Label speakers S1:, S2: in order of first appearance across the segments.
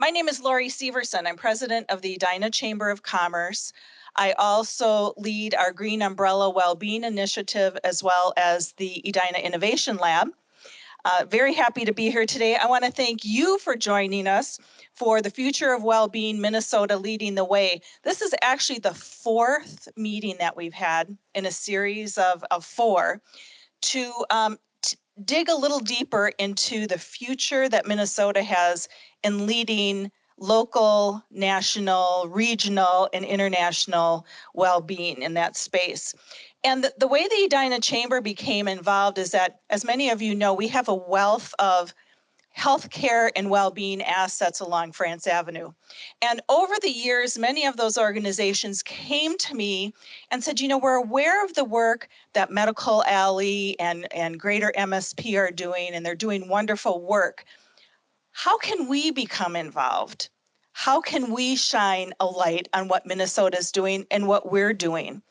S1: My name is Lori Severson. I'm president of the Edina Chamber of Commerce. I also lead our Green Umbrella Wellbeing Initiative as well as the Edina Innovation Lab. Very happy to be here today. I want to thank you for joining us for the Future of Wellbeing Minnesota Leading the Way. This is actually the fourth meeting that we've had in a series of four to dig a little deeper into the future that Minnesota has in leading local, national, regional, and international well-being in that space. And the way the Edina Chamber became involved is that, as many of you know, we have a wealth of healthcare and well-being assets along France Avenue. And over the years, many of those organizations came to me and said, we're aware of the work that Medical Alley and Greater MSP are doing, and they're doing wonderful work. How can we become involved? How can we shine a light on what Minnesota is doing and what we're doing?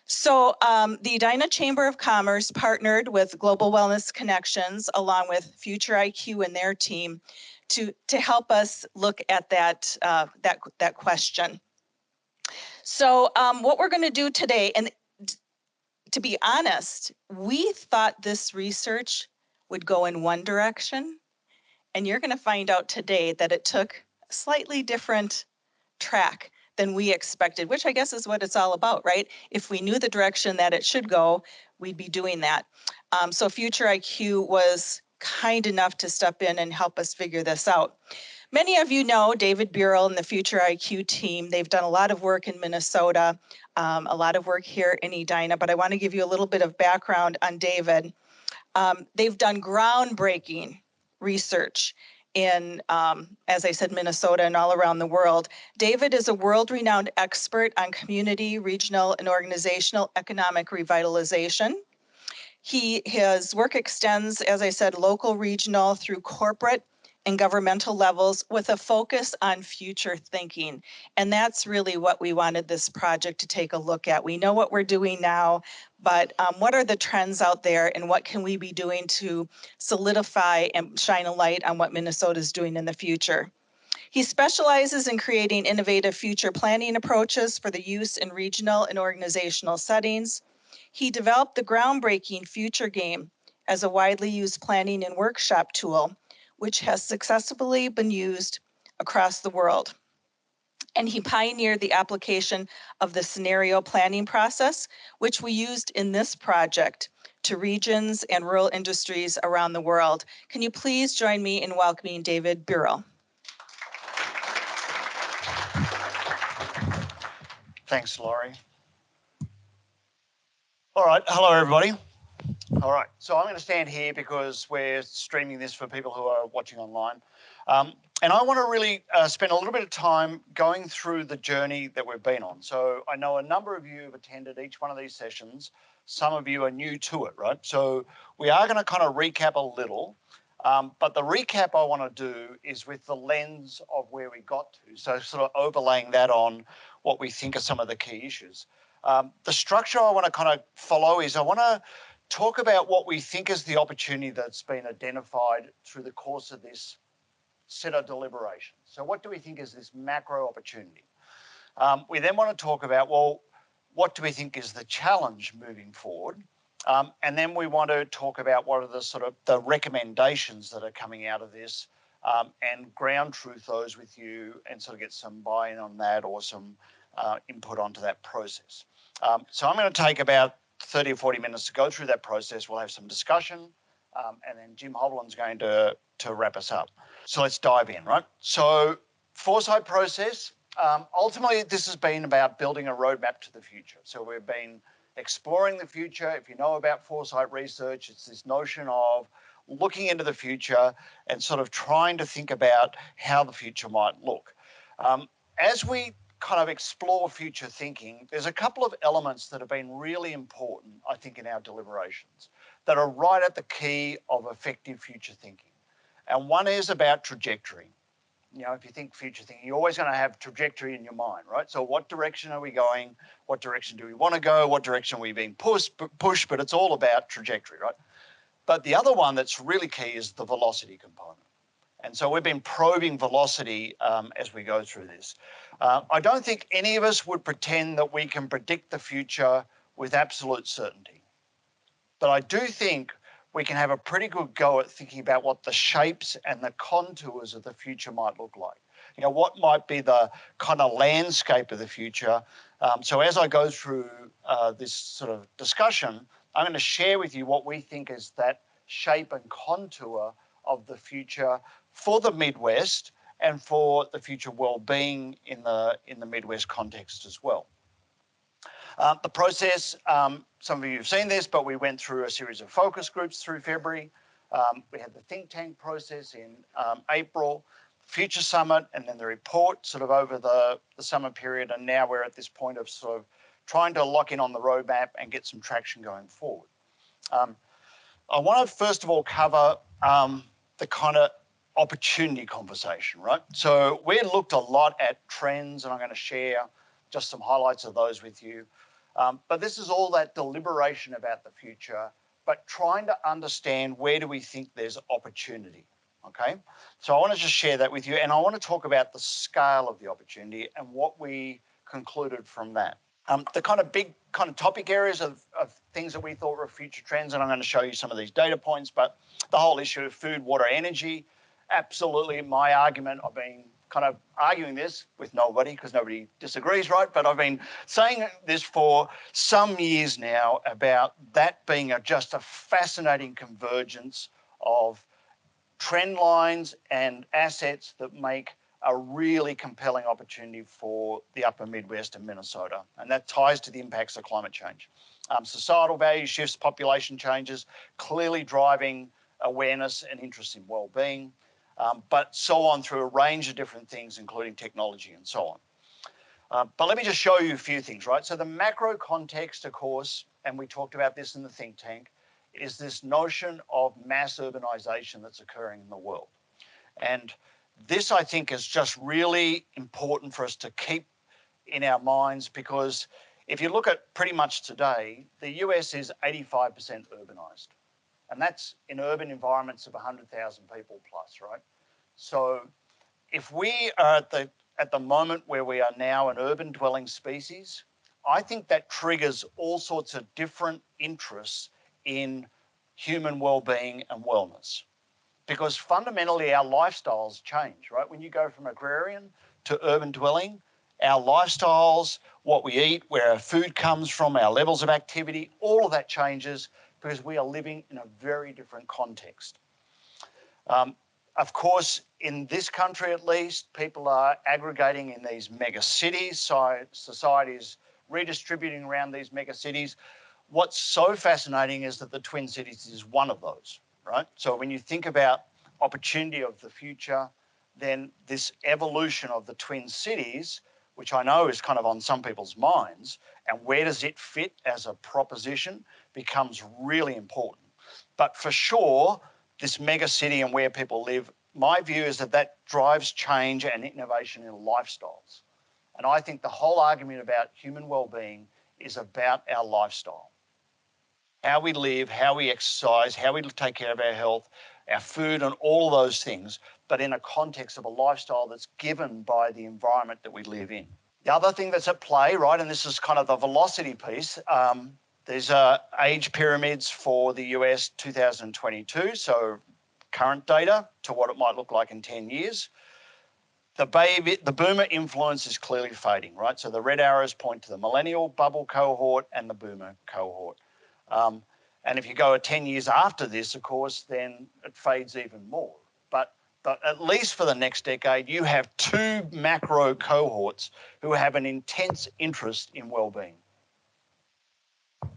S1: So the Edina Chamber of Commerce partnered with Global Wellness Connections along with Future IQ and their team to help us look at that question. So what we're going to do today, and to be honest, we thought this research would go in one direction, and you're going to find out today that it took a slightly different track than we expected, which I guess is what it's all about, right? If we knew the direction that it should go, we'd be doing that. So Future IQ was kind enough to step in and help us figure this out. Many of you know David Beurle and the Future IQ team. They've done a lot of work in Minnesota, a lot of work here in Edina, but I want to give you a little bit of background on David. They've done groundbreaking research in, as I said, Minnesota and all around the world. David is a world-renowned expert on community, regional, and organizational economic revitalization. His work extends, as I said, local, regional, through corporate and governmental levels with a focus on future thinking. And that's really what we wanted this project to take a look at. We know what we're doing now, but what are the trends out there and what can we be doing to solidify and shine a light on what Minnesota is doing in the future? He specializes in creating innovative future planning approaches for the use in regional and organizational settings. He developed the groundbreaking Future Game as a widely used planning and workshop tool, which has successfully been used across the world. And he pioneered the application of the scenario planning process, which we used in this project to regions and rural industries around the world. Can you please join me in welcoming David Beurle?
S2: Thanks, Laurie. All right, hello everybody. All right, so I'm going to stand here because we're streaming this for people who are watching online. And I want to really spend a little bit of time going through the journey that we've been on. So I know a number of you have attended each one of these sessions. Some of you are new to it, right? So we are going to kind of recap a little. But the recap I want to do is with the lens of where we got to. So sort of overlaying that on what we think are some of the key issues. The structure I want to kind of follow is I want to talk about what we think is the opportunity that's been identified through the course of this set of deliberations. So what do we think is this macro opportunity? We then want to talk about, well, what do we think is the challenge moving forward? And then we want to talk about what are the sort of the recommendations that are coming out of this and ground truth those with you and sort of get some buy-in on that or some input onto that process. So I'm going to take about 30 or 40 minutes to go through that process. We'll have some discussion and then Jim Hovland's going to wrap us up. So let's dive in, right? So foresight process, ultimately this has been about building a roadmap to the future. So we've been exploring the future. If you know about foresight research, it's this notion of looking into the future and sort of trying to think about how the future might look. As we kind of explore future thinking, there's a couple of elements that have been really important, I think, in our deliberations that are right at the key of effective future thinking. And one is about trajectory. You know, if you think future thinking, you're always going to have trajectory in your mind, right? So what direction are we going? What direction do we want to go? What direction are we being pushed? But it's all about trajectory, right? But the other one that's really key is the velocity component. And so we've been probing velocity as we go through this. I don't think any of us would pretend that we can predict the future with absolute certainty. But I do think we can have a pretty good go at thinking about what the shapes and the contours of the future might look like. You know, what might be the kind of landscape of the future. So as I go through this sort of discussion, I'm going to share with you what we think is that shape and contour of the future for the Midwest and for the future well-being in the Midwest context as well. The process, some of you have seen this, but we went through a series of focus groups through February. We had the think tank process in April, Future Summit, and then the report sort of over the summer period. And now we're at this point of sort of trying to lock in on the roadmap and get some traction going forward. I want to first of all cover the kind of opportunity conversation, right? So we looked a lot at trends, and I'm going to share just some highlights of those with you. But this is all that deliberation about the future, but trying to understand where do we think there's opportunity, okay? So I want to just share that with you, and I want to talk about the scale of the opportunity and what we concluded from that. The kind of big kind of topic areas of things that we thought were future trends, and I'm going to show you some of these data points, but the whole issue of food, water, energy, absolutely my argument. I've been kind of arguing this with nobody because nobody disagrees, right? But I've been saying this for some years now about that being just a fascinating convergence of trend lines and assets that make a really compelling opportunity for the upper Midwest and Minnesota. And that ties to the impacts of climate change. Societal value shifts, population changes, clearly driving awareness and interest in well-being, but so on through a range of different things, including technology and so on. But let me just show you a few things, right? So the macro context, of course, and we talked about this in the think tank, is this notion of mass urbanization that's occurring in the world. And this, I think, is just really important for us to keep in our minds, because if you look at pretty much today, the US is 85% urbanized. And that's in urban environments of 100,000 people plus, right? So if we are at the moment where we are now an urban dwelling species, I think that triggers all sorts of different interests in human well-being and wellness. Because fundamentally our lifestyles change, right? When you go from agrarian to urban dwelling, our lifestyles, what we eat, where our food comes from, our levels of activity, all of that changes because we are living in a very different context. Of course, in this country at least, people are aggregating in these mega cities, so society is redistributing around these mega cities. What's so fascinating is that the Twin Cities is one of those, right? So when you think about opportunity of the future, then this evolution of the Twin Cities, which I know is kind of on some people's minds, and where does it fit as a proposition, becomes really important. But for sure, this mega city and where people live, my view is that that drives change and innovation in lifestyles. And I think the whole argument about human well-being is about our lifestyle. How we live, how we exercise, how we take care of our health, our food, and all of those things, but in a context of a lifestyle that's given by the environment that we live in. The other thing that's at play, right, and this is kind of the velocity piece, there's age pyramids for the US 2022, so current data to what it might look like in 10 years. The boomer influence is clearly fading, right? So the red arrows point to the millennial bubble cohort and the boomer cohort. And if you go 10 years after this, of course, then it fades even more. But at least for the next decade, you have two macro cohorts who have an intense interest in well-being.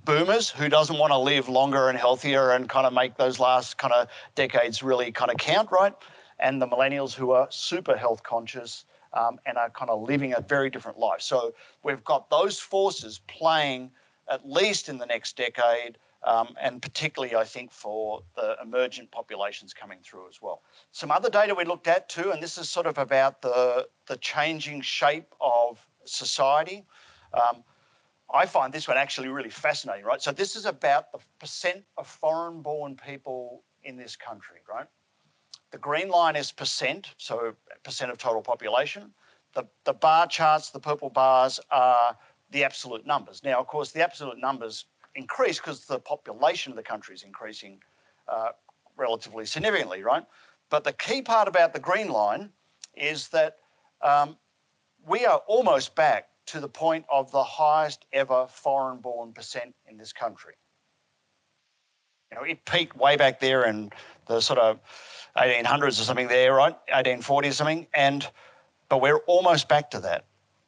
S2: Boomers, who doesn't want to live longer and healthier and kind of make those last kind of decades really kind of count, right? And the millennials, who are super health conscious and are kind of living a very different life. So we've got those forces playing at least in the next decade, and particularly, I think, for the emergent populations coming through as well. Some other data we looked at too, and this is sort of about the changing shape of society. I find this one actually really fascinating, right? So this is about the percent of foreign-born people in this country, right? The green line is percent, so percent of total population. The bar charts, the purple bars, are the absolute numbers. Now, of course, the absolute numbers increase because the population of the country is increasing relatively significantly, right? But the key part about the green line is that we are almost back to the point of the highest ever foreign-born percent in this country. You know, it peaked way back there in the sort of 1800s or something there, right? 1840 or something, but we're almost back to that.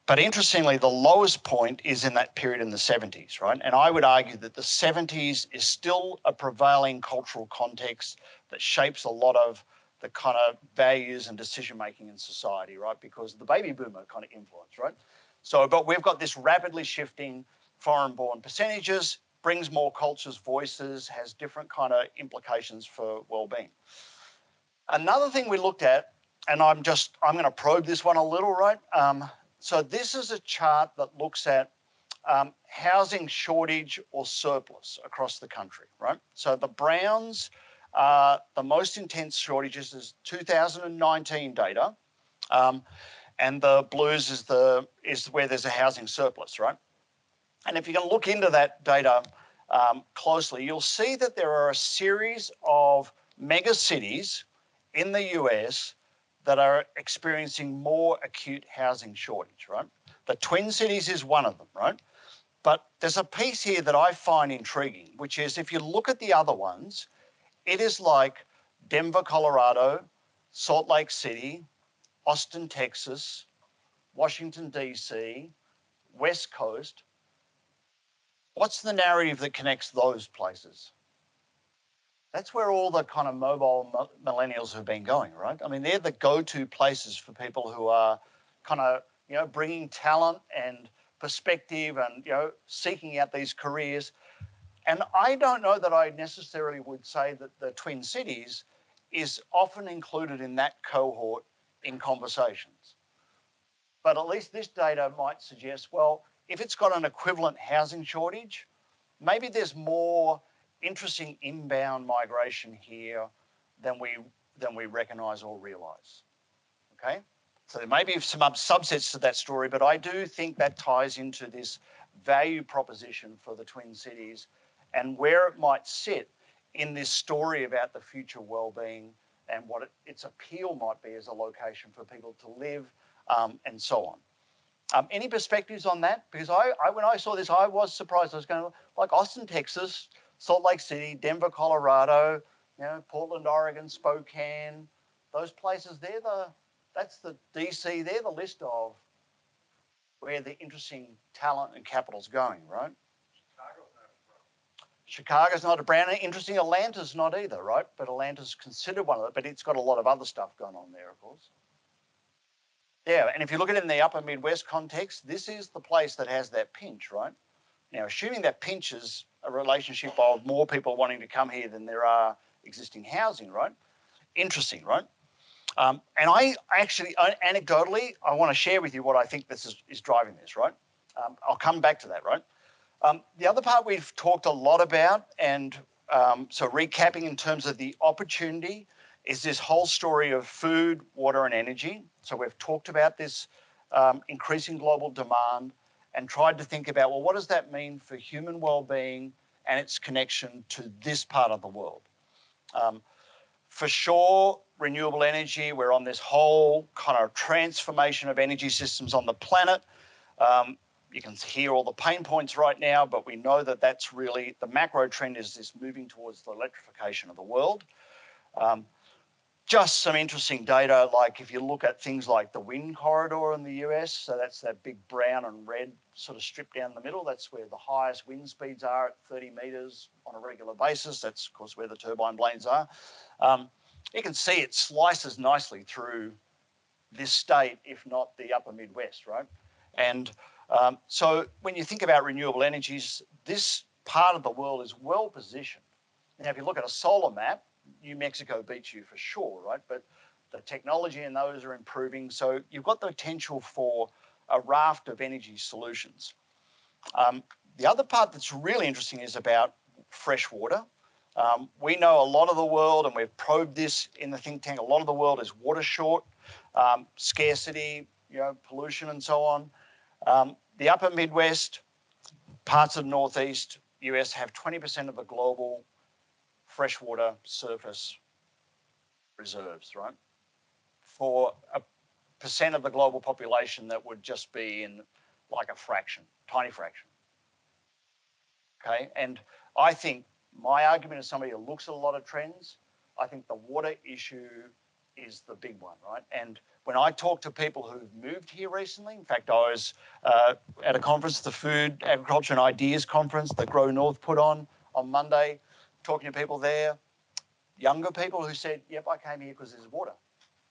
S2: But interestingly, the lowest point is in that period in the 70s, right? And I would argue that the 70s is still a prevailing cultural context that shapes a lot of the kind of values and decision making in society, right? Because the baby boomer kind of influence, right? So, but we've got this rapidly shifting foreign-born percentages, brings more cultures, voices, has different kind of implications for well-being. Another thing we looked at, and I'm going to probe this one a little, right? So this is a chart that looks at housing shortage or surplus across the country, right? So the browns are the most intense shortages is 2019 data, and the blues is where there's a housing surplus, right? And if you can look into that data closely, you'll see that there are a series of mega cities in the US that are experiencing more acute housing shortage, right? The Twin Cities is one of them, right? But there's a piece here that I find intriguing, which is if you look at the other ones, it is like Denver, Colorado, Salt Lake City, Austin, Texas, Washington, D.C., West Coast. What's the narrative that connects those places? That's where all the kind of mobile millennials have been going, right? I mean, they're the go-to places for people who are kind of, you know, bringing talent and perspective and, you know, seeking out these careers. And I don't know that I necessarily would say that the Twin Cities is often included in that cohort in conversations. But at least this data might suggest, well, if it's got an equivalent housing shortage, maybe there's more interesting inbound migration here than we recognise or realise. Okay, so there may be some subsets to that story, but I do think that ties into this value proposition for the Twin Cities and where it might sit in this story about the future well-being and what its appeal might be as a location for people to live and so on. Any perspectives on that? Because when I saw this, I was surprised. I was going like Austin, Texas, Salt Lake City, Denver, Colorado, you know, Portland, Oregon, Spokane, those places. That's the DC. They're the list of where the interesting talent and capital's going, right? Chicago's not a brown. Interesting. Atlanta's not either, right? But Atlanta's considered one of it. But it's got a lot of other stuff going on there, of course. Yeah, and if you look at it in the upper Midwest context, this is the place that has that pinch, right? Now, assuming that pinch is a relationship of more people wanting to come here than there are existing housing, right? Interesting, right? And I actually, anecdotally, I want to share with you what I think this is driving this, right? I'll come back to that, right? The other part we've talked a lot about, and so recapping in terms of the opportunity, is this whole story of food, water, and energy. So we've talked about this increasing global demand and tried to think about, well, what does that mean for human well-being and its connection to this part of the world? For sure, renewable energy, we're on this whole kind of transformation of energy systems on the planet. You can hear all the pain points right now, but we know that that's really the macro trend is this moving towards the electrification of the world. Just some interesting data, like if you look at things like the wind corridor in the US, so that's that big brown and red sort of strip down the middle. That's where the highest wind speeds are at 30 metres on a regular basis. That's, of course, where the turbine blades are. You can see it slices nicely through this state, if not the upper Midwest, right? And so when you think about renewable energies, this part of the world is well positioned. Now, if you look at a solar map, New Mexico beats you for sure, right? But the technology in those are improving. So you've got the potential for a raft of energy solutions. The other part that's really interesting is about fresh water. We know a lot of the world, and we've probed this in the think tank, a lot of the world is water short, scarcity, pollution and so on. The upper Midwest, parts of the Northeast US have 20% of the global freshwater surface reserves, right? For a percent of the global population that would just be in like a fraction, tiny fraction. Okay, and I think my argument as somebody who looks at a lot of trends, I think the water issue is the big one, right? And when I talk to people who've moved here recently, in fact, I was at a conference, the Food, Agriculture and Ideas Conference that Grow North put on Monday, talking to people there, younger people who said, yep, I came here because there's water.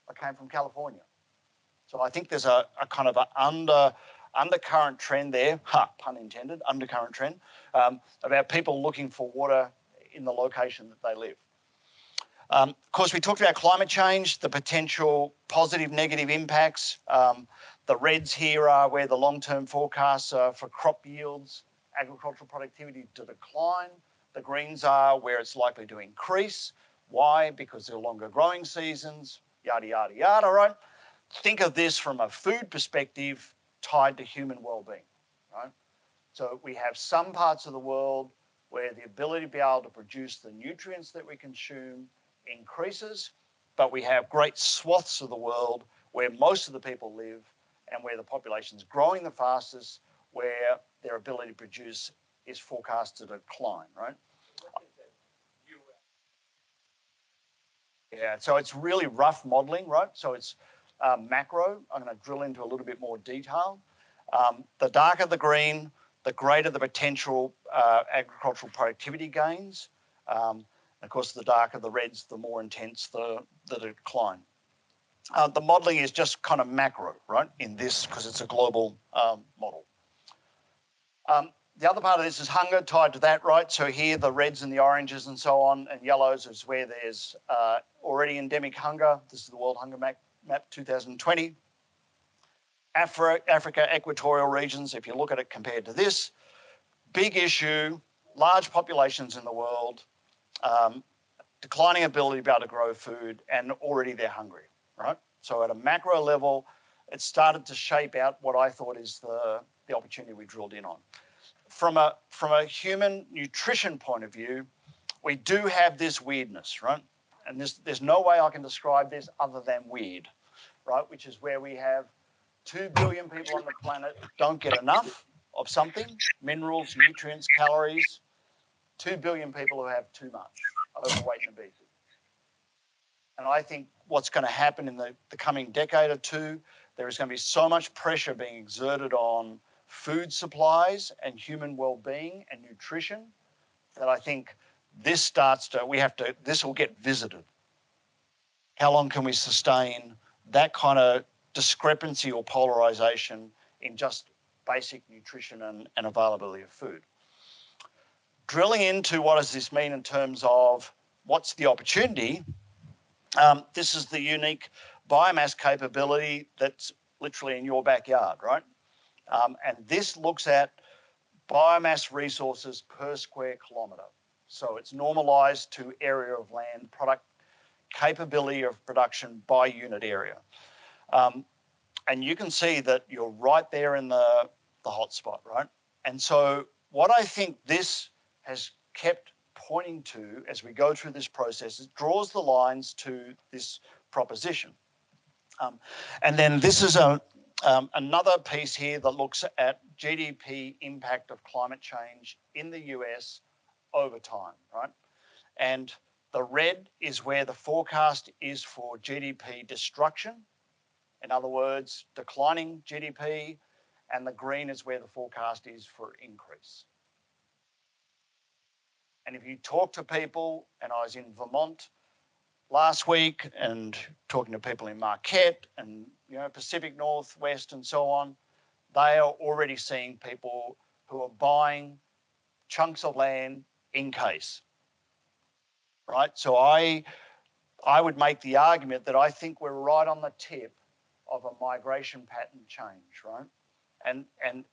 S2: I came from California. So I think there's a kind of an undercurrent trend there, pun intended, undercurrent trend, about people looking for water in the location that they live. Of course, we talked about climate change, the potential positive, negative impacts. The reds here are where the long-term forecasts are for crop yields, agricultural productivity to decline. The greens are where it's likely to increase. Why? Because there are longer growing seasons, yada, yada, yada, right? Think of this from a food perspective tied to human well-being, right? So we have some parts of the world where the ability to be able to produce the nutrients that we consume increases, but we have great swaths of the world where most of the people live and where the population is growing the fastest, where their ability to produce is forecast to decline, right? Yeah, so it's really rough modeling, right? So it's macro. I'm going to drill into a little bit more detail. The darker the green, the greater the potential agricultural productivity gains. Of course, the darker the reds, the more intense the decline. The modelling is just kind of macro, right, in this, because it's a global model. The other part of this is hunger tied to that, right? So here the reds and the oranges and so on, and yellows is where there's already endemic hunger. This is the World Hunger Map 2020. Africa, equatorial regions, if you look at it compared to this, big issue, large populations in the world, declining ability to be able to grow food, and already they're hungry, right? So at a macro level, it started to shape out what I thought is the opportunity we drilled in on. From a human nutrition point of view, we do have this weirdness, right? And there's no way I can describe this other than weird, right? Which is where we have 2 billion people on the planet don't get enough of something, minerals, nutrients, calories. 2 billion people who have too much, overweight and obesity. And I think what's going to happen in the coming decade or two, there is going to be so much pressure being exerted on food supplies and human well-being and nutrition that I think this will get visited. How long can we sustain that kind of discrepancy or polarization in just basic nutrition and availability of food? Drilling into what does this mean in terms of what's the opportunity, this is the unique biomass capability that's literally in your backyard, right? And this looks at biomass resources per square kilometre. So it's normalised to area of land, product capability of production by unit area. And you can see that you're right there in the hotspot, right? And so what I think this has kept pointing to as we go through this process, it draws the lines to this proposition. And then this is another piece here that looks at GDP impact of climate change in the US over time, right? And the red is where the forecast is for GDP destruction. In other words, declining GDP, and the green is where the forecast is for increase. And if you talk to people, and I was in Vermont last week and talking to people in Marquette and Pacific Northwest and so on, they are already seeing people who are buying chunks of land in case, right? So I would make the argument that I think we're right on the tip of a migration pattern change, right? And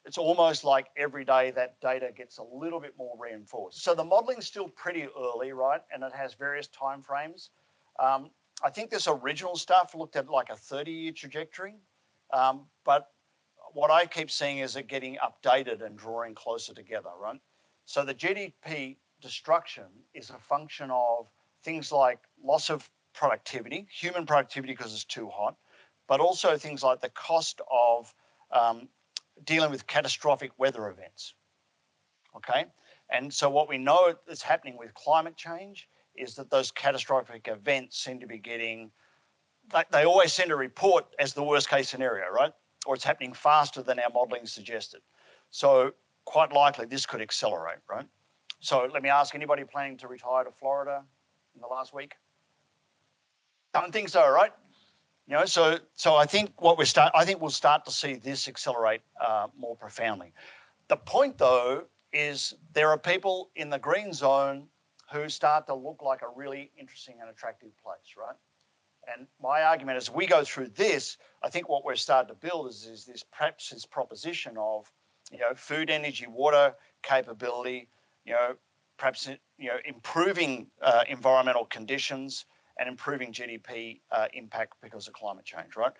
S2: it's almost like every day that data gets a little bit more reinforced. So the modeling's still pretty early, right? And it has various timeframes. I think this original stuff looked at like a 30-year trajectory, but what I keep seeing is it getting updated and drawing closer together, right? So the GDP destruction is a function of things like loss of productivity, human productivity because it's too hot, but also things like the cost of dealing with catastrophic weather events, okay? And so what we know is happening with climate change is that those catastrophic events seem to be getting, they always send a report as the worst case scenario, right? Or it's happening faster than our modelling suggested. So quite likely this could accelerate, right? So let me ask, anybody planning to retire to Florida in the last week? Don't think so, right? You know, so I think we'll start to see this accelerate more profoundly. The point, though, is there are people in the green zone who start to look like a really interesting and attractive place, right? And my argument is, we go through this, I think what we're starting to build is this perhaps this proposition of, you know, food, energy, water capability, you know, perhaps, you know, improving environmental conditions and improving GDP impact because of climate change, right?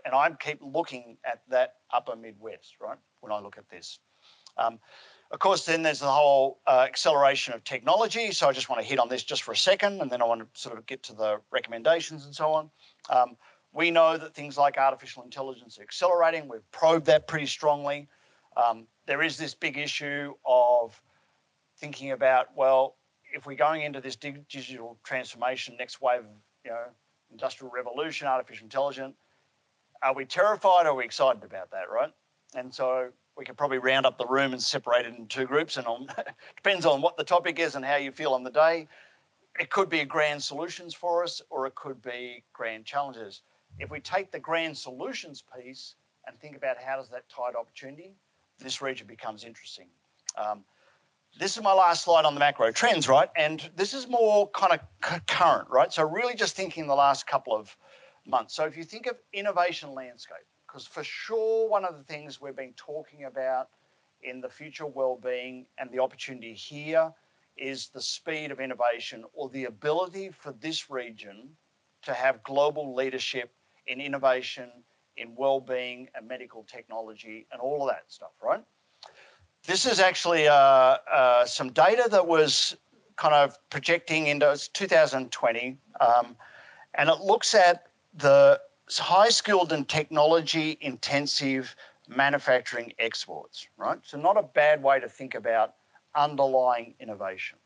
S2: And I keep looking at that upper Midwest, right, when I look at this. Of course, then there's the whole acceleration of technology. So I just want to hit on this just for a second, and then I want to sort of get to the recommendations and so on. We know that things like artificial intelligence are accelerating. We've probed that pretty strongly. There is this big issue of thinking about, well, if we're going into this digital transformation, next wave of, you know, industrial revolution, artificial intelligence, are we terrified or are we excited about that, right? And so we could probably round up the room and separate it in two groups, and depends on what the topic is and how you feel on the day. It could be grand solutions for us, or it could be grand challenges. If we take the grand solutions piece and think about how does that tie to opportunity, this region becomes interesting. This is my last slide on the macro trends, right? And this is more kind of current, right? So really just thinking the last couple of months. So if you think of innovation landscape, because for sure one of the things we've been talking about in the future well-being and the opportunity here is the speed of innovation, or the ability for this region to have global leadership in innovation, in well-being and medical technology and all of that stuff, right? This is actually some data that was kind of projecting into 2020, and it looks at the high-skilled and technology-intensive manufacturing exports, right? So not a bad way to think about underlying innovation.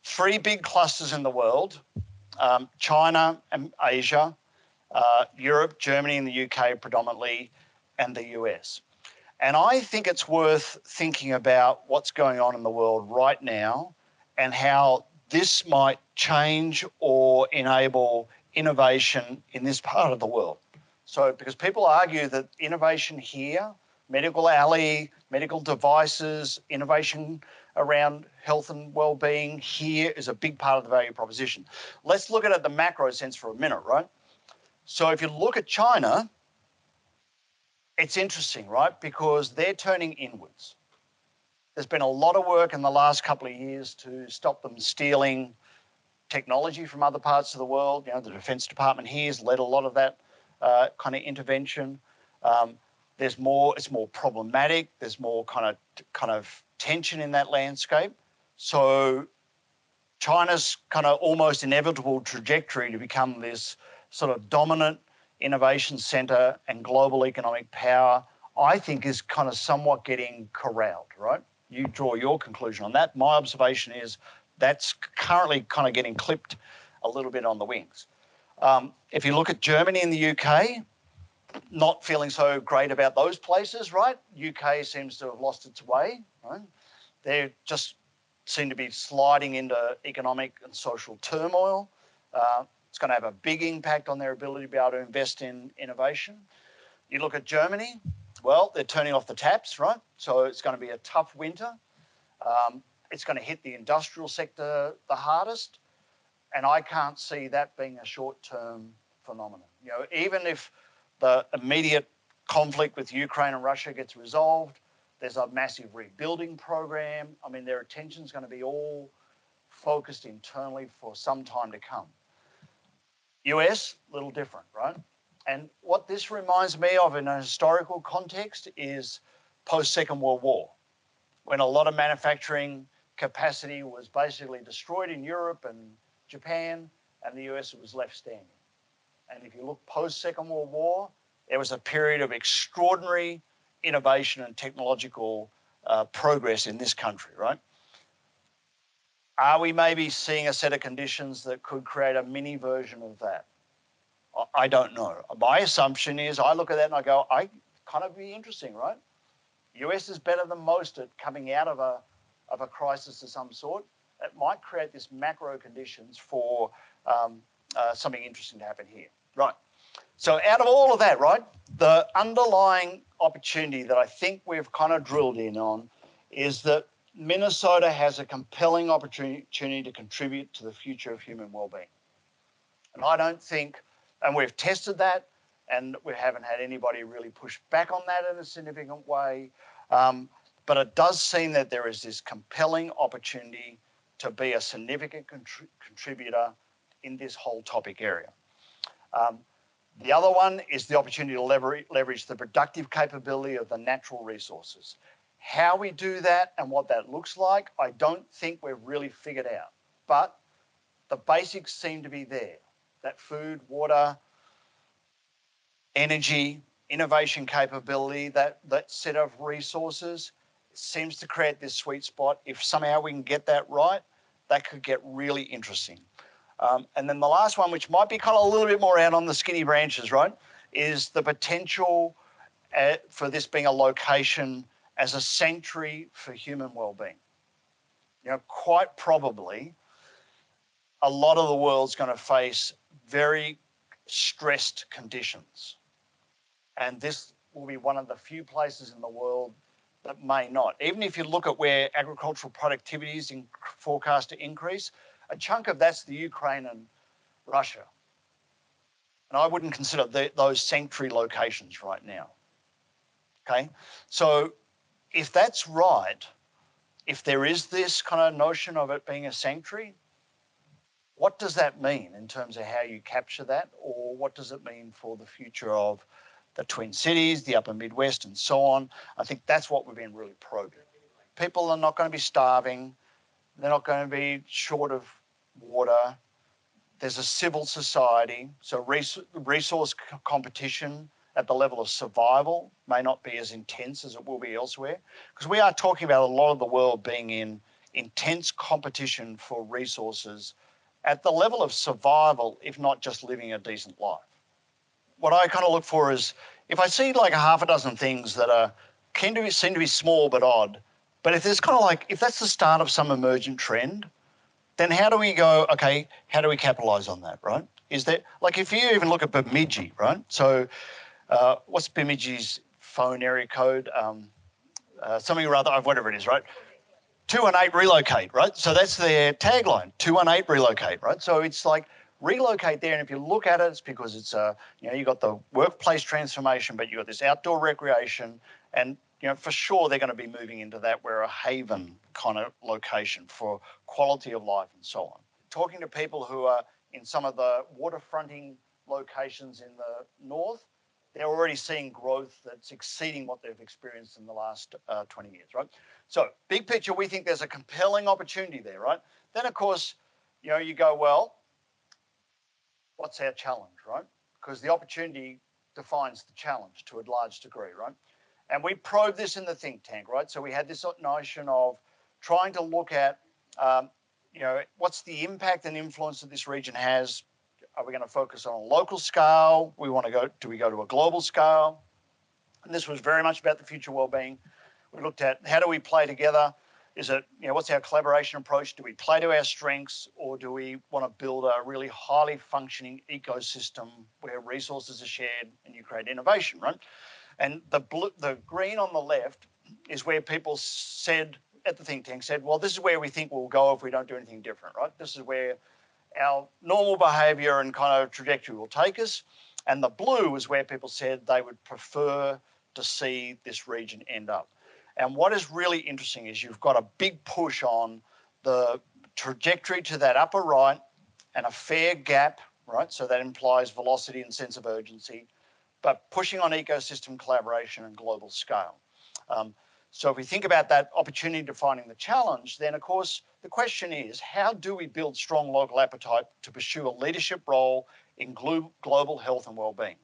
S2: 3 big clusters in the world, China and Asia, Europe, Germany and the UK predominantly, and the US. And I think it's worth thinking about what's going on in the world right now and how this might change or enable innovation in this part of the world. So, because people argue that innovation here, medical alley, medical devices, innovation around health and well-being here is a big part of the value proposition. Let's look at it in the macro sense for a minute, right? So if you look at China, it's interesting, right? Because they're turning inwards. There's been a lot of work in the last couple of years to stop them stealing technology from other parts of the world. You know, the Defence Department here has led a lot of that kind of intervention. It's more problematic. There's more kind of tension in that landscape. So China's kind of almost inevitable trajectory to become this sort of dominant innovation centre and global economic power, I think, is kind of somewhat getting corralled, right? You draw your conclusion on that. My observation is that's currently kind of getting clipped a little bit on the wings. If you look at Germany and the UK, not feeling so great about those places, right? UK seems to have lost its way, right? They just seem to be sliding into economic and social turmoil. It's going to have a big impact on their ability to be able to invest in innovation. You look at Germany, well, they're turning off the taps, right? So it's going to be a tough winter. It's going to hit the industrial sector the hardest, and I can't see that being a short-term phenomenon. You know, even if the immediate conflict with Ukraine and Russia gets resolved. There's a massive rebuilding program. I mean, their attention's going to be all focused internally for some time to come. US, a little different, right? And what this reminds me of in a historical context is post-Second World War, when a lot of manufacturing capacity was basically destroyed in Europe and Japan, and the US was left standing. And if you look post-Second World War, there was a period of extraordinary innovation and technological progress in this country, right? Are we maybe seeing a set of conditions that could create a mini version of that? I don't know. My assumption is I look at that and I go, I kind of be interesting, right? US is better than most at coming out of a crisis of some sort. It might create this macro conditions for something interesting to happen here. Right. So out of all of that, right, the underlying opportunity that I think we've kind of drilled in on is that Minnesota has a compelling opportunity to contribute to the future of human well-being. And I don't think, and we've tested that, and we haven't had anybody really push back on that in a significant way. But it does seem that there is this compelling opportunity to be a significant contributor in this whole topic area. The other one is the opportunity to leverage the productive capability of the natural resources. How we do that and what that looks like, I don't think we've really figured out. But the basics seem to be there. That food, water, energy, innovation capability, that set of resources seems to create this sweet spot. If somehow we can get that right, that could get really interesting. And then the last one, which might be kind of a little bit more out on the skinny branches, right, is the potential for this being a location as a sanctuary for human well-being. You know, quite probably a lot of the world's going to face very stressed conditions. And this will be one of the few places in the world that may not. Even if you look at where agricultural productivity is forecast to increase, a chunk of that's the Ukraine and Russia. And I wouldn't consider those sanctuary locations right now. Okay? So if that's right, if there is this kind of notion of it being a sanctuary, what does that mean in terms of how you capture that, or what does it mean for the future of the Twin Cities, the Upper Midwest, and so on? I think that's what we've been really probing. People are not going to be starving. They're not going to be short of water. There's a civil society, so resource competition at the level of survival may not be as intense as it will be elsewhere, because we are talking about a lot of the world being in intense competition for resources at the level of survival, if not just living a decent life. What I kind of look for is if I see like a half a dozen things that are seem to be small but odd, but if there's kind of like, if that's the start of some emergent trend, then how do we go, okay, how do we capitalize on that, right? Is there, like if you even look at Bemidji, right? So what's Bemidji's phone area code? Something or other, whatever it is, right? 218 relocate, right? So that's their tagline, 218 relocate, right? So it's like relocate there, and if you look at it, it's because it's you've got the workplace transformation, but you've got this outdoor recreation, and for sure they're going to be moving into that. We're a haven kind of location for quality of life and so on. Talking to people who are in some of the waterfronting locations in the north, they're already seeing growth that's exceeding what they've experienced in the last 20 years, right? So big picture, we think there's a compelling opportunity there, right? Then, of course, you go, well, what's our challenge, right? Because the opportunity defines the challenge to a large degree, right? And we probed this in the think tank, right? So we had this notion of trying to look at, what's the impact and influence that this region has. Are we going to focus on a local scale? Do we go to a global scale? And this was very much about the future well-being. We looked at how do we play together? Is it, what's our collaboration approach? Do we play to our strengths, or do we want to build a really highly functioning ecosystem where resources are shared and you create innovation, right? And the green on the left is where people said, at the think tank, said, well, this is where we think we'll go if we don't do anything different, right? This is where our normal behaviour and kind of trajectory will take us. And the blue was where people said they would prefer to see this region end up. And what is really interesting is you've got a big push on the trajectory to that upper right and a fair gap, right? So that implies velocity and sense of urgency, but pushing on ecosystem collaboration and global scale. So if we think about that opportunity defining the challenge, then of course the question is, how do we build strong local appetite to pursue a leadership role in global health and well-being?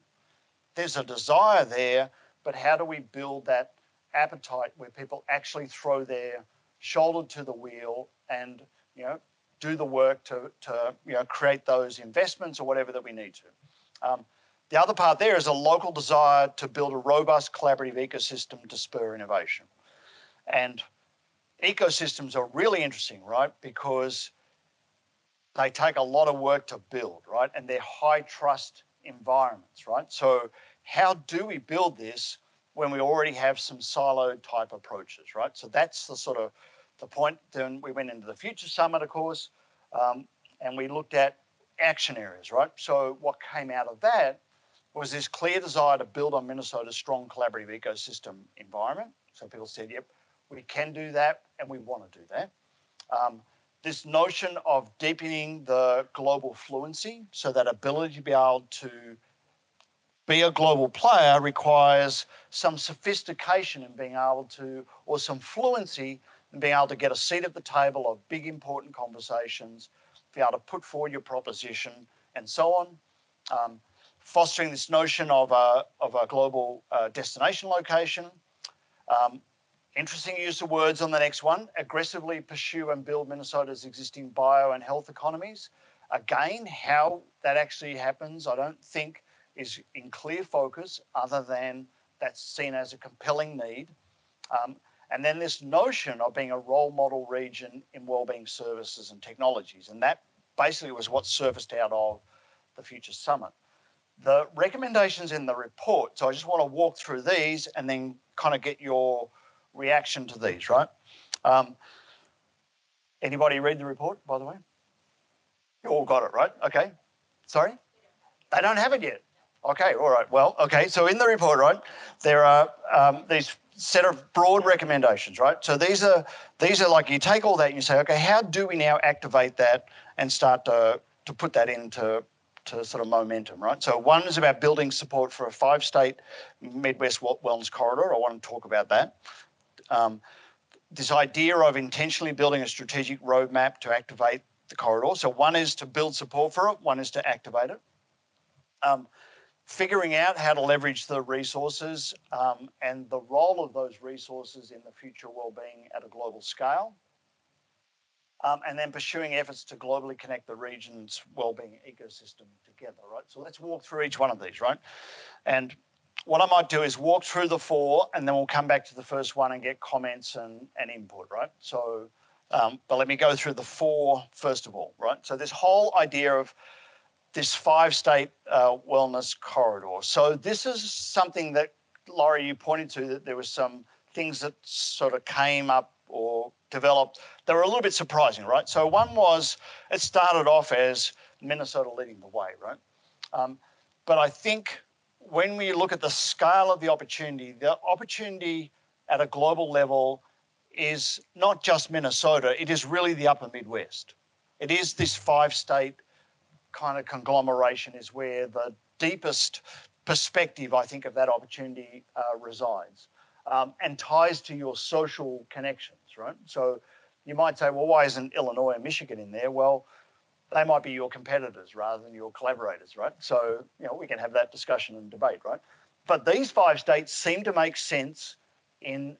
S2: There's a desire there, but how do we build that appetite where people actually throw their shoulder to the wheel and do the work to create those investments or whatever that we need to. The other part there is a local desire to build a robust collaborative ecosystem to spur innovation. And ecosystems are really interesting, right? Because they take a lot of work to build, right? And they're high trust environments, right? So how do we build this when we already have some siloed type approaches, right? So that's the sort of the point. Then we went into the Future Summit, of course, and we looked at action areas, right? So what came out of that was this clear desire to build on Minnesota's strong collaborative ecosystem environment. So people said, yep, we can do that and we want to do that. This notion of deepening the global fluency, so that ability to be able to be a global player requires some sophistication in being able to, or some fluency in being able to get a seat at the table of big important conversations, be able to put forward your proposition and so on. Fostering this notion of a global destination location. Interesting use of words on the next one. Aggressively pursue and build Minnesota's existing bio and health economies. Again, how that actually happens, I don't think is in clear focus other than that's seen as a compelling need. And then this notion of being a role model region in wellbeing services and technologies. And that basically was what surfaced out of the Future Summit. The recommendations in the report, so I just want to walk through these and then kind of get your reaction to these, right? Anybody read the report, by the way? You all got it, right? Okay. Sorry? They don't have it yet. Okay, all right. Well, okay, so in the report, right, there are these set of broad recommendations, right? So these are like, you take all that and you say, okay, how do we now activate that and start to put that into sort of momentum, right? So one is about building support for a 5-state Midwest wellness corridor. I want to talk about that. This idea of intentionally building a strategic roadmap to activate the corridor. So one is to build support for it, one is to activate it. Figuring out how to leverage the resources and the role of those resources in the future wellbeing at a global scale. And then pursuing efforts to globally connect the region's wellbeing ecosystem together, right? So let's walk through each one of these, right? And what I might do is walk through the 4 and then we'll come back to the first one and get comments and input, right? So, but let me go through the 4 first of all, right? So this whole idea of this 5-state wellness corridor. So this is something that, Laurie, you pointed to, that there were some things that sort of came up or developed that were a little bit surprising, right? So one was, it started off as Minnesota leading the way, right? But I think when we look at the scale of the opportunity at a global level is not just Minnesota, it is really the upper Midwest. It is this 5-state kind of conglomeration is where the deepest perspective, I think, of that opportunity resides, and ties to your social connections, right? So you might say, well, why isn't Illinois and Michigan in there? Well, they might be your competitors rather than your collaborators, right? So, we can have that discussion and debate, right? But these 5 states seem to make sense in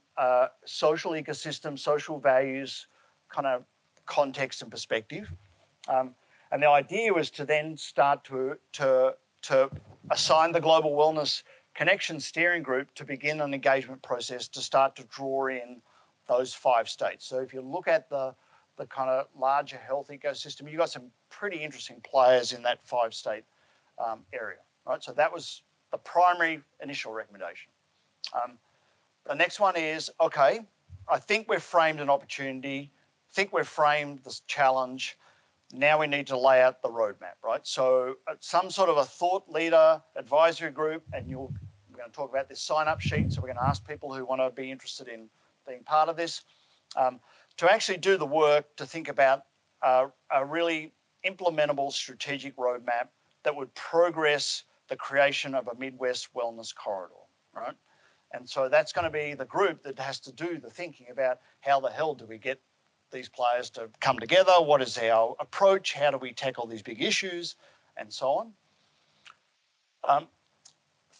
S2: social ecosystem, social values kind of context and perspective. And the idea was to then start to assign the Global Wellness Connection Steering Group to begin an engagement process to start to draw in those 5 states. So if you look at the kind of larger health ecosystem, you've got some pretty interesting players in that 5-state area, right? So that was the primary initial recommendation. The next one is, okay, I think we've framed an opportunity, I think we've framed this challenge. Now we need to lay out the roadmap, right? So some sort of a thought leader, advisory group, and we're going to talk about this sign-up sheet. So we're going to ask people who want to be interested in being part of this to actually do the work to think about a really implementable strategic roadmap that would progress the creation of a Midwest wellness corridor, right? And so that's going to be the group that has to do the thinking about how the hell do we get these players to come together? What is our approach? How do we tackle these big issues? And so on.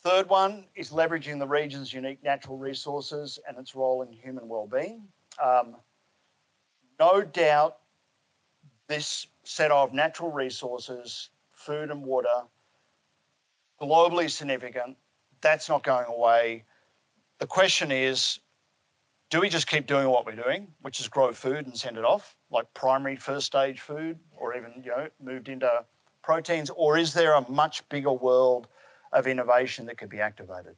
S2: Third one is leveraging the region's unique natural resources and its role in human well-being. No doubt this set of natural resources, food and water, globally significant. That's not going away. The question is, do we just keep doing what we're doing, which is grow food and send it off, like primary first stage food, or even moved into proteins, or is there a much bigger world of innovation that could be activated?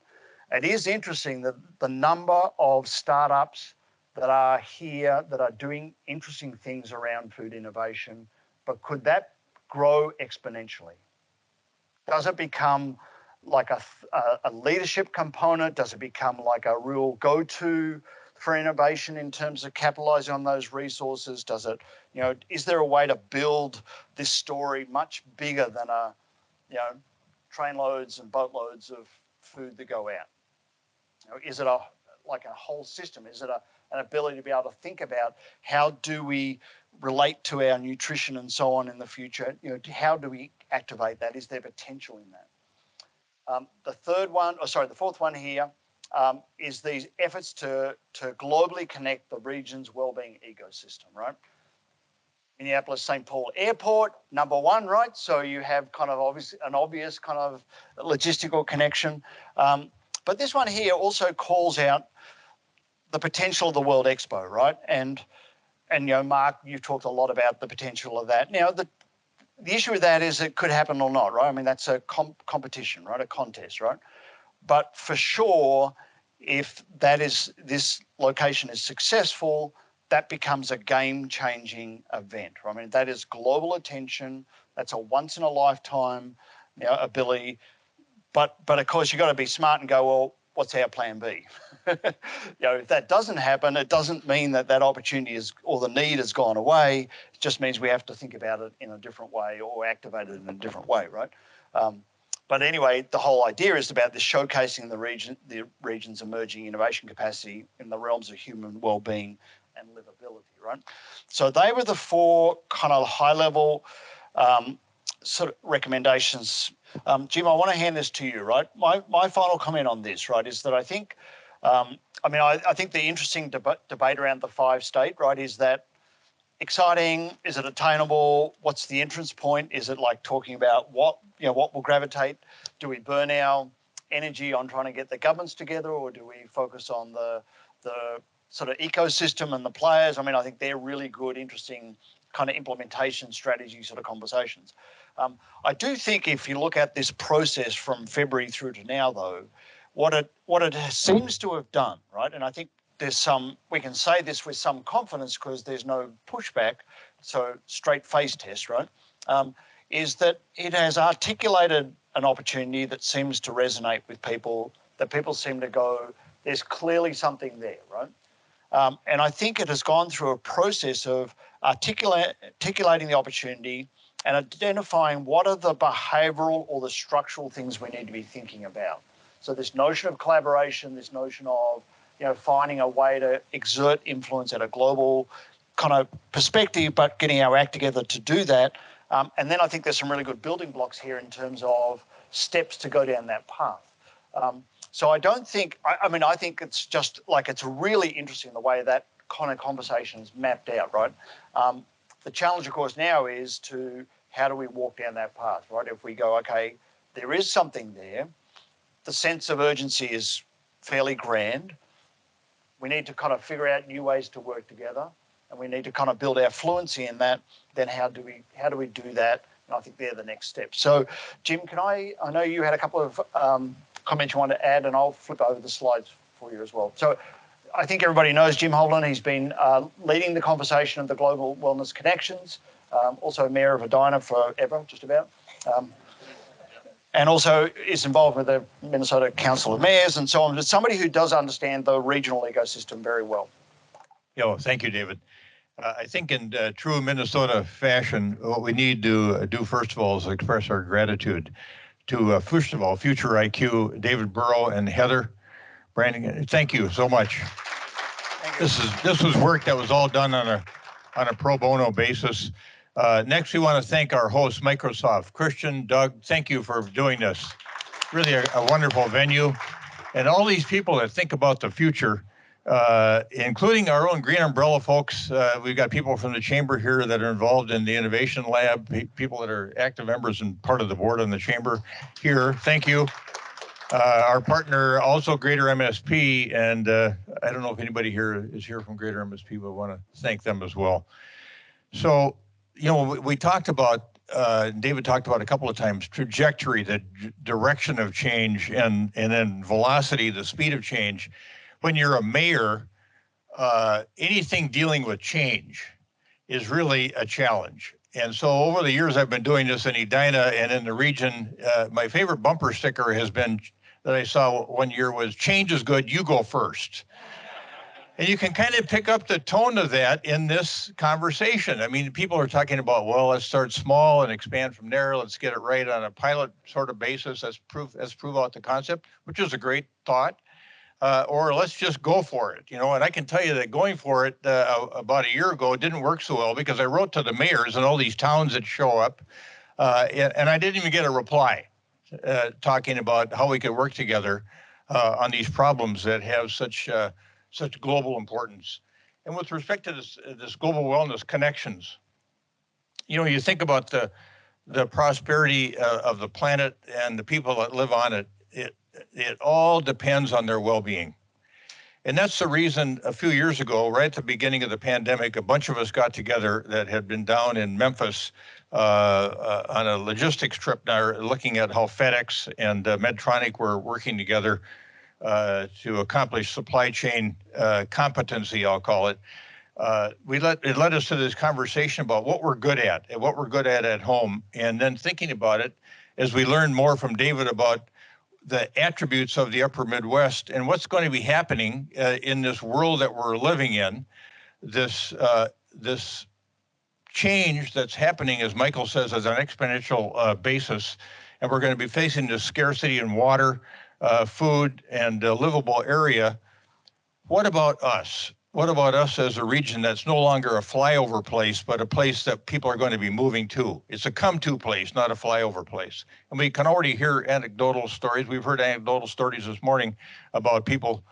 S2: It is interesting that the number of startups that are here that are doing interesting things around food innovation, but could that grow exponentially? Does it become like a leadership component? Does it become like a real go-to for innovation in terms of capitalizing on those resources? Does it, is there a way to build this story much bigger than trainloads and boatloads of food that go out? Is it like a whole system? Is it an ability to be able to think about how do we relate to our nutrition and so on in the future? How do we activate that? Is there potential in that? The fourth one here is these efforts to globally connect the region's wellbeing ecosystem, right? Minneapolis St. Paul Airport, number one, right? So you have kind of an obvious kind of logistical connection. But this one here also calls out the potential of the World Expo, right? And Mark, you've talked a lot about the potential of that. Now, the issue with that is it could happen or not, right? I mean, that's a competition, right? A contest, right? But for sure, if this location is successful, that becomes a game-changing event. Right? I mean, that is global attention. That's a once-in-a-lifetime ability. But of course, you've got to be smart and go, well, what's our plan B? If that doesn't happen, it doesn't mean that opportunity or the need has gone away. It just means we have to think about it in a different way or activate it in a different way, right? But anyway, the whole idea is about this showcasing the region's emerging innovation capacity in the realms of human well-being and livability, right? So they were the four kind of high-level sort of recommendations. Jim, I want to hand this to you, right? My final comment on this, right, is that I think, I think the interesting debate around the 5-state, right, is that exciting? Is it attainable? What's the entrance point? Is it like talking about what will gravitate? Do we burn our energy on trying to get the governments together, or do we focus on the sort of ecosystem and the players? I mean, I think they're really good, interesting kind of implementation strategy sort of conversations. I do think if you look at this process from February through to now, though, what it seems to have done, right? And I think we can say this with some confidence because there's no pushback, so straight face test, right? Is that it has articulated an opportunity that seems to resonate with people, that people seem to go, there's clearly something there, right? And I think it has gone through a process of articulating the opportunity and identifying what are the behavioural or the structural things we need to be thinking about. So this notion of collaboration, this notion of finding a way to exert influence at a global kind of perspective, but getting our act together to do that. And then I think there's some really good building blocks here in terms of steps to go down that path. So I don't think, I think it's just like it's really interesting the way that kind of conversation is mapped out, right? The challenge, of course, now is to how do we walk down that path, right? If we go, okay, there is something there, the sense of urgency is fairly grand. We need to kind of figure out new ways to work together, and we need to kind of build our fluency in that. Then how do we do that? And I think they're the next steps. So, Jim, I know you had a couple of comments you want to add, and I'll flip over the slides for you as well. So I think everybody knows Jim Hovland. He's been leading the conversation of the Global Wellness Connections, also Mayor of Edina forever, just about. and also is involved with the Minnesota Council of Mayors and so on. But somebody who does understand the regional ecosystem very well.
S3: Thank you, David. I think in true Minnesota fashion, what we need to do first of all is express our gratitude to, first of all, Future IQ, David Beurle and Heather Branding. Thank you so much. This was work that was all done on a pro bono basis. Next, we want to thank our hosts, Microsoft, Christian, Doug. Thank you for doing this. Really a wonderful venue, and all these people that think about the future. Including our own Green Umbrella folks. We've got people from the chamber here that are involved in the innovation lab, people that are active members and part of the board on the chamber here. Thank you. Our partner, also Greater MSP, and I don't know if anybody here is here from Greater MSP, but I want to thank them as well. So, we talked about, David talked about a couple of times, trajectory, the direction of change, and then velocity, the speed of change. When you're a mayor, anything dealing with change is really a challenge. And so over the years I've been doing this in Edina and in the region, my favorite bumper sticker has been that I saw one year was change is good, you go first. And you can kind of pick up the tone of that in this conversation. I mean, people are talking about, well, let's start small and expand from there. Let's get it right on a pilot sort of basis. Let's prove out the concept, which is a great thought. Or let's just go for it, And I can tell you that going for it about a year ago didn't work so well because I wrote to the mayors and all these towns that show up, and I didn't even get a reply talking about how we could work together on these problems that have such global importance. And with respect to this global wellness connections, you think about the prosperity of the planet and the people that live on it. It all depends on their well-being. And that's the reason a few years ago, right at the beginning of the pandemic, a bunch of us got together that had been down in Memphis on a logistics trip now, looking at how FedEx and Medtronic were working together to accomplish supply chain competency, I'll call it. It led us to this conversation about what we're good at and what we're good at home, and then thinking about it as we learned more from David about the attributes of the upper Midwest and what's going to be happening in this world that we're living in, this change that's happening, as Michael says, as an exponential basis, and we're going to be facing this scarcity in water, food, and livable area. What about us? What about us as a region that's no longer a flyover place, but a place that people are going to be moving to? It's a come-to place, not a flyover place. And we can already hear anecdotal stories. We've heard anecdotal stories this morning about people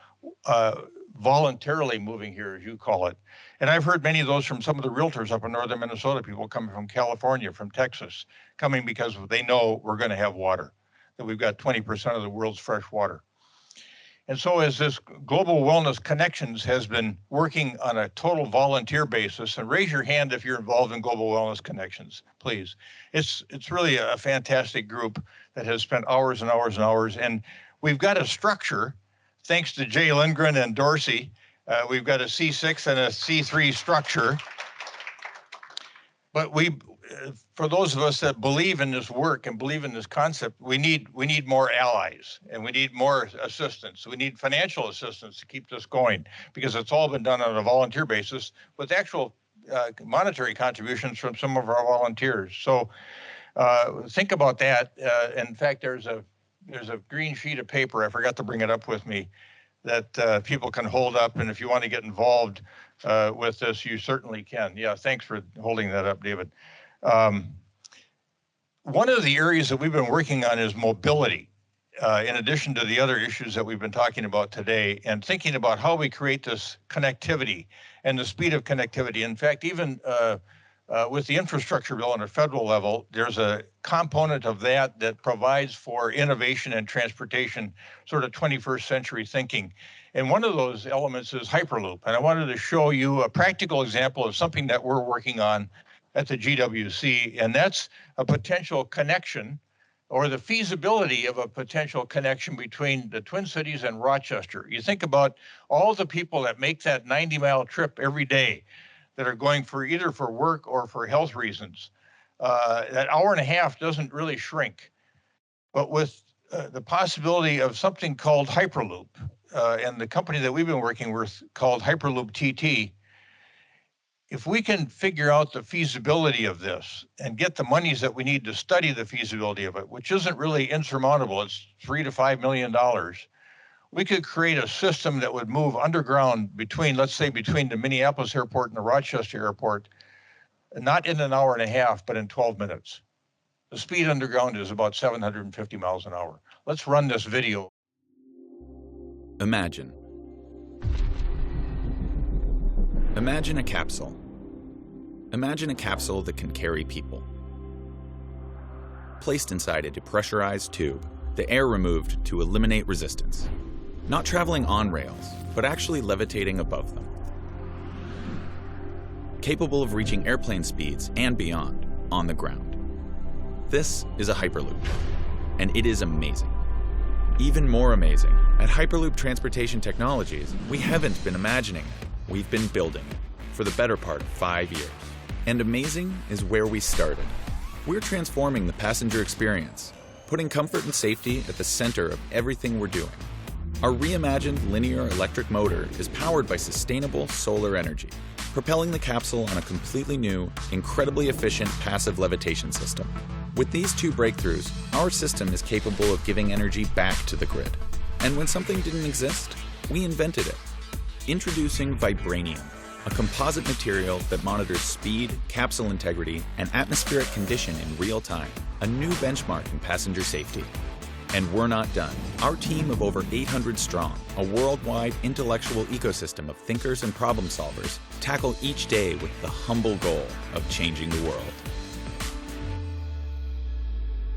S3: voluntarily moving here, as you call it. And I've heard many of those from some of the realtors up in northern Minnesota, people coming from California, from Texas, coming because they know we're going to have water, that we've got 20% of the world's fresh water. And so as this Global Wellness Connections has been working on a total volunteer basis, and raise your hand if you're involved in Global Wellness Connections, please. It's really a fantastic group that has spent hours and hours and hours. And we've got a structure, thanks to Jay Lindgren and Dorsey, we've got a C6 and a C3 structure. But for those of us that believe in this work and believe in this concept, we need more allies and we need more assistance. We need financial assistance to keep this going because it's all been done on a volunteer basis with actual monetary contributions from some of our volunteers. So think about that. In fact, there's a green sheet of paper. I forgot to bring it up with me that people can hold up. And if you want to get involved with this, you certainly can. Yeah, thanks for holding that up, David. One of the areas that we've been working on is mobility, in addition to the other issues that we've been talking about today, and thinking about how we create this connectivity and the speed of connectivity. In fact, even with the infrastructure bill on a federal level, there's a component of that provides for innovation and transportation, sort of 21st century thinking. And one of those elements is Hyperloop. And I wanted to show you a practical example of something that we're working on at the GWC, and that's a potential connection or the feasibility of a potential connection between the Twin Cities and Rochester. You think about all the people that make that 90-mile trip every day that are going for either for work or for health reasons. That hour and a half doesn't really shrink. but with the possibility of something called Hyperloop. And the company that we've been working with called Hyperloop TT, if we can figure out the feasibility of this and get the monies that we need to study the feasibility of it, which isn't really insurmountable, it's $3 to $5 million, we could create a system that would move underground between, let's say, between the Minneapolis airport and the Rochester airport, not in an hour and a half, but in 12 minutes. The speed underground is about 750 miles an hour. Let's run this video.
S4: Imagine a capsule. Imagine a capsule that can carry people. Placed inside a depressurized tube, the air removed to eliminate resistance. Not traveling on rails, but actually levitating above them. Capable of reaching airplane speeds and beyond on the ground. This is a Hyperloop, and it is amazing. Even more amazing, at Hyperloop Transportation Technologies, we haven't been imagining it, we've been building it for the better part of 5 years. And amazing is where we started. We're transforming the passenger experience, putting comfort and safety at the center of everything we're doing. Our reimagined linear electric motor is powered by sustainable solar energy, propelling the capsule on a completely new, incredibly efficient passive levitation system. With these two breakthroughs, our system is capable of giving energy back to the grid. And when something didn't exist, we invented it. Introducing Vibranium, a composite material that monitors speed, capsule integrity, and atmospheric condition in real time, a new benchmark in passenger safety. And we're not done. Our team of over 800 strong, a worldwide intellectual ecosystem of thinkers and problem solvers, tackle each day with the humble goal of changing the world.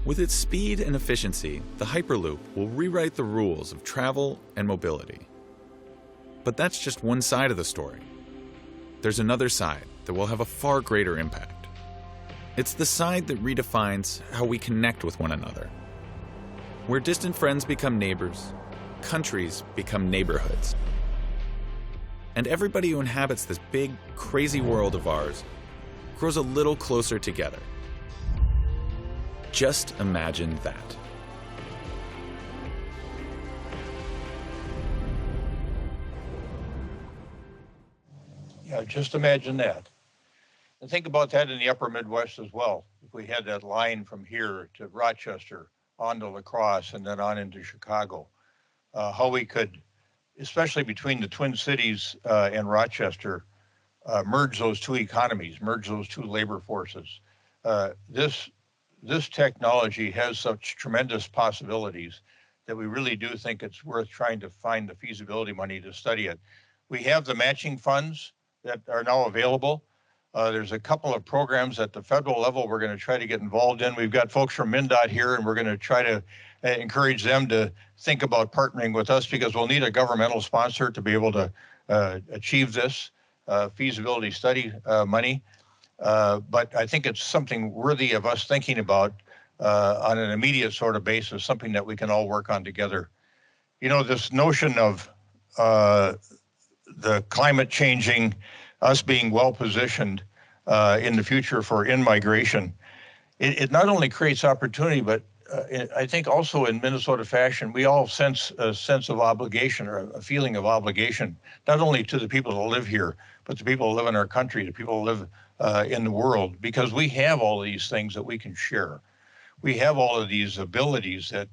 S4: With its speed and efficiency, the Hyperloop will rewrite the rules of travel and mobility. But that's just one side of the story. There's another side that will have a far greater impact. It's the side that redefines how we connect with one another. Where distant friends become neighbors, countries become neighborhoods. And everybody who inhabits this big, crazy world of ours grows a little closer together. Just imagine that.
S3: Yeah, just imagine that. And think about that in the upper Midwest as well. If we had that line from here to Rochester, on to La Crosse, and then on into Chicago, how we could, especially between the Twin Cities and Rochester, merge those two economies, merge those two labor forces. This technology has such tremendous possibilities that we really do think it's worth trying to find the feasibility money to study it. We have the matching funds that are now available. There's a couple of programs at the federal level we're going to try to get involved in. We've got folks from MnDOT here, and we're going to try to encourage them to think about partnering with us, because we'll need a governmental sponsor to be able to achieve this feasibility study money. But I think it's something worthy of us thinking about on an immediate sort of basis, something that we can all work on together. You know, this notion of the climate changing, us being well positioned in the future for in-migration, it not only creates opportunity, but I think also in Minnesota fashion, we all sense a sense of obligation, or a feeling of obligation, not only to the people that live here, but the people who live in our country, the people who live in the world, because we have all of these things that we can share. We have all of these abilities that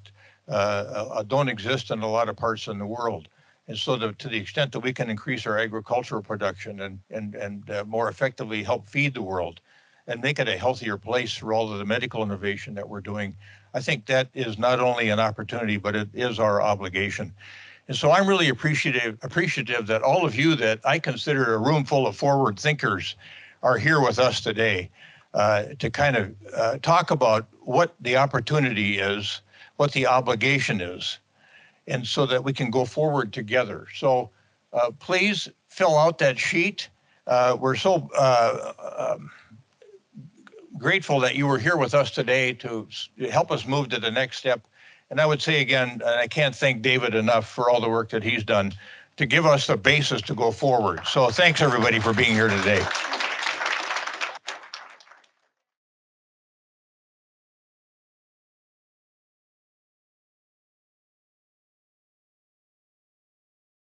S3: don't exist in a lot of parts in the world. And so to the extent that we can increase our agricultural production and more effectively help feed the world and make it a healthier place through all of the medical innovation that we're doing, I think that is not only an opportunity, but it is our obligation. And so I'm really appreciative that all of you that I consider a room full of forward thinkers are here with us today to kind of talk about what the opportunity is, what the obligation is, and so that we can go forward together. So please fill out that sheet. We're so grateful that you were here with us today to help us move to the next step. And I would say again, I can't thank David enough for all the work that he's done to give us the basis to go forward. So thanks everybody for being here today.